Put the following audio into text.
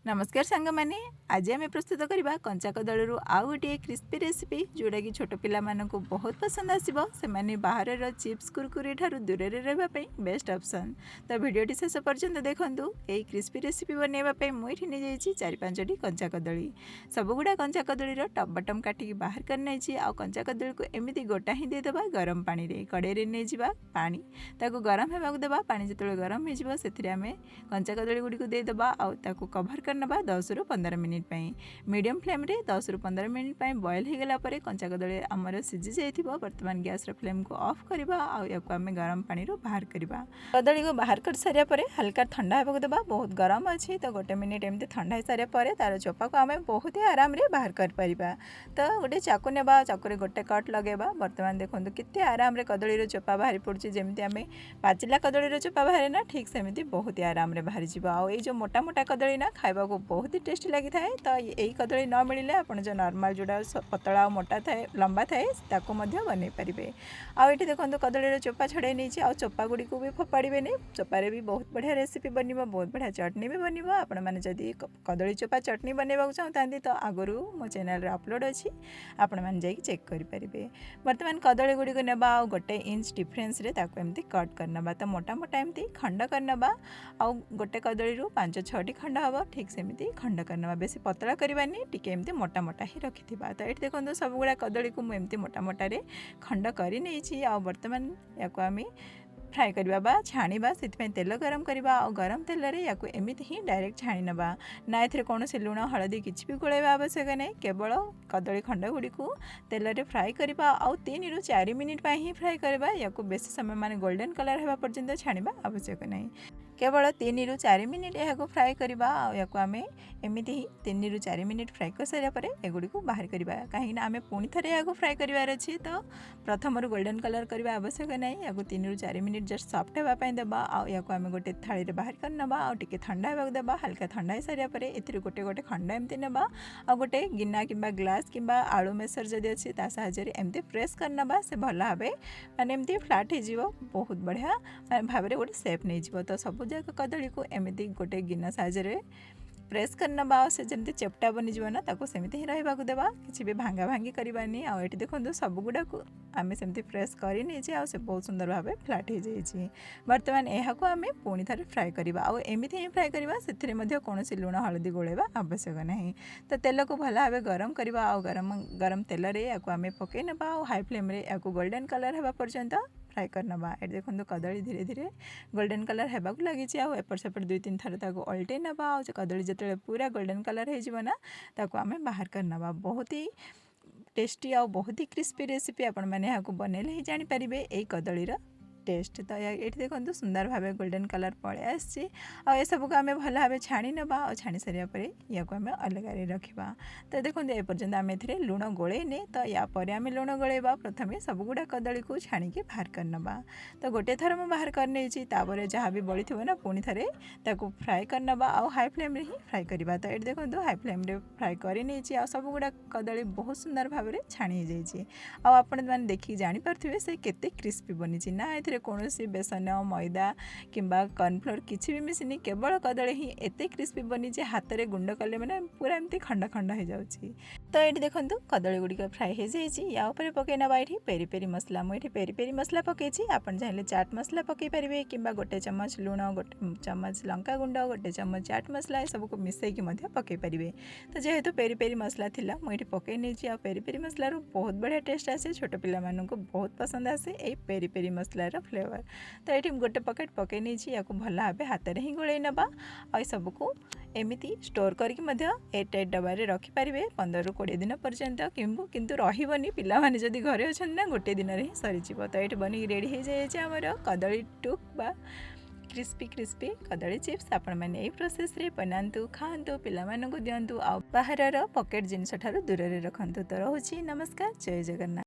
नमस्कार सांग मैंने आज आम प्रस्तुत करवा कंचा कदली आउ गोटे क्रिस्पी रेसिपी जोटा कि छोट पिला मानक बहुत पसंद आसो से बाहर चिप्स कुरकुरी ठार दूर रही बेस्ट ऑप्शन। तो भिडियोटी शेष पर्यंत देखूँ यही क्रिस्पी रेसिपी बनवाई मुझे नहीं जाइए 4-5टी कंचा कदली सबुगुड़ा कंचा कदली टप बटम काटिकी बाहर कर नहीं आउ कंचा कदली को एमती गोटा ही देदेबा गरम पानी रे कड़े नहीं जावा पानी ताको गरम होगा देवा पानी जो गरम हो कंचा कदली गुड़ी देदेबा आउ कभर करनबा 10 रु 15 मिनिट मीडियम फ्लेम रे 10 रु 15 मिनिट बॉयल हो गला परे कंचा कदली आमर सीझी जाइथिबो। वर्तमान गैस रे फ्लेम को ऑफ करबा आ याको आमे गरम पानी रो बाहर करबा। कदली को बाहर कर सारिया परे हल्का ठंडा हेबाक देबा। बहुत गरम अछि तो गोटे मिनिट एमते ठंडा हो सारिया परे तार चोपा को आमे बहुत ही आराम रे बाहर कर परिबा। तो गोटे चाकू नेबा चाकू रे गोटे कट लगेबा। वर्तमान देखंतु केते आराम रे कदली रो चोपा बाहर पड़छि जेमते आमे पाचिला कदली रो चोपा बाहर ना ठीक सेमिति बहुत ही आराम रे बाहर जिबा। आ ए जो मोटा मोटा कदली ना खाइबा को बहुत ही टेस्टी लगी थाए। तो यही कदली न मिले आप जो नॉर्मल जोड़ा पतला मोटा थाए लंबा थाए ताको मध्य बनै पारिबे। आ एठी देखंतु कदली चोपा छड़े नहीं आ चोपा गुड़ी को भी फोपाड़े नहीं। चोपारे भी बहुत बढ़िया रेसिपी बनवा बहुत बढ़िया चटनी भी बनवा। आपण मैंने जदि कदली चोपा चटनी बनवा चाहते तो आगु मो चैनल अपलोड अच्छी आपण मैंने जाइए चेक करेंगे। बर्तमान कदली गुड़ी को नेबा आ 1 इंच डिफरेंस रे ताको एमती कट करनबा। तो मोटा मोटा एमती खंड करनबा आ गोटे कदली 5-6टी खंड हम ठीक सेमती खंड करनबा। बेसी पतला करवानी टिके एमती मोटा मोटा ही रखिथिबा। तो ये देखो सब गुड़ा कदली को मुझे मोटा मोटा रे खंड कर नहीं आ बर्तमान या आम फ्राए करवा बा छाणीबा। से तेल गरम करवा और गरम तेल रे या एमती ही डायरेक्ट छाणी नबा ना ए कौन से लुण हलदी किसी भी गोलैवा आवश्यक नहीं। केवल कदली खंड गुड़ी को तेल रे फ्राए करवा और 3 रु 4 मिनिट ही फ्राए करवा। या बेसी समय माने गोल्डन कलर होगा पर्यंत छाणीबा आवश्यक नहीं। केवल 3 रु 4 मिनिट यहाँ फ्राए करवा। या आम एमती ही 3 रु 4 मिनिट फ्राए कर सारे एगुड़ी को बाहर करवा कहीं आम पुणी थे यहाँ फ्राए करार अच्छी। तो प्रथम गोल्डन कलर करवा आवश्यक नहीं। या 3 रु 4 मिनिट जस्ट सफ्ट होगापी देवा। या आम गोटे थाली रे बाहर करनबा आ टिके ठंडा होगा देवा। हल्का ठंडा हो सारे ए गोटे गोटे खंड एमती नेबा आ गोटे गिना कि ग्लास कि आलू मेसर जदि अच्छी ता साहाय्य एमती प्रेस करनबा से भल भाव माने एमती फ्लाट हो बहुत बढ़िया भाव में गोटे सेप नहीं जीव। तो सब जाक कदली को एमती गोटे गिना साहाय्य प्रेस करनबा से जमी चेपटा बनी जीव ना ताको सेमती ही रहा देवा किसी भी भांगा भांगी करवानी। आ ये देखो सब गुड़ा को आम सेमती प्रेस करनी से बहुत सुंदर भाव फ्लाट हो जाइए। बर्तमान यहाँ आम पुणी थे फ्राए करवा आ एमती ही फ्राए करवा से कौन लुण हलदी गोलैवा आवश्यक नहीं। तो तेल को भल भाव गरम करवा आ गरम गरम तेल रे या आम पकई नबा आ हाई फ्लेम रे या गोल्डन कलर होगा पर्यंत फ्राए करनबा। ये देखो कदली धीरे धीरे गोल्डन कलर होगा लगी आपर सेपट 2-3 थर उल्टे नबा। कदली जो पूरा गोल्डन कलर होना ताको आम बाहर करनबा। बहुत ही टेस्टी आ बहुत ही क्रिस्पी रेसिपी आपण मैंने यहाँ बनैले ही जानीपारे यही कदलीर टेस्ट। तो ये देखो सुंदर भाव गोल्डन कलर पलि आसी आ सब को आम भल भाव छाणी नबा और छाणी सारे या आम अलग रखा। तो देखो ए पर्यंत आम ए लुण गोलैने। तो या आम लुण गोलैबा प्रथम सब गुड़ा कदली को छाणिकी बाहर करनबा। तो गोटे थर मैं बाहर करने जहाँ भी बड़ी थो ना पुणी थे फ्राए करनबा आ हाई फ्लेम रे ही फ्राए करवा। तो ये देखो हाई फ्लेम रे फ्राए करनी आ सब गुड़ा कदली बहुत सुंदर भाव में छाणी जाइए। आपण मैंने देखिए जानीपारे से केते क्रिस्पी बनी ना ए कौन बेसन मैदा कि कॉर्नफ्लोर किसी भी मिसनी केवल कदली ही एत क्रिस्पी बनी जे हाथ में गुंड कले मैंने पूरा एमती खंड खंड हो जाऊँगी। तो ये देखो कदली गुड़िक फ्राए हो जाइए। या पकई ना ये पेरी पेरी मसला मुझे पेरी पेरी मसला पकई आपन चाहिए चाट मसला पकई पारे कि गोटे चमच लुण गोटे चमच लंका गुंड गोटे चमच चाट मसला ये सबको मिसैकी पकई पारे। तो जेहेतु पेरी पेरी मसला थिला मुझे पकई नहीं आ पेरी मसलार बहुत बढ़िया टेस्ट आसे छोट पिला मानू बहुत पसंद आसे यही पेरी पेरी मसलार फ्लेवर। तो ये गोटे पकेट पकई नहीं या भल भाव हाथ में ही गोलई नबा और सबको एमती स्टोर करके एयर टाइट डबारे रखिपारे 15 ରୁ 20 दिन पर्यंत किंतु रही पिला माने जदि घरे अच्छा ना गोटे दिन ही सरीज। तो ये बनी रेडी हो जाए आमर कदली टुक बा क्रिस्पी क्रिस्पी कदली चिप्स। आपण मैंने यही प्रोसेस रे बनातु खातु पिला दिंतु आ बाहर पकेट जिनस ठारू दूर रखु। तो रोची नमस्कार जय जगन्नाथ।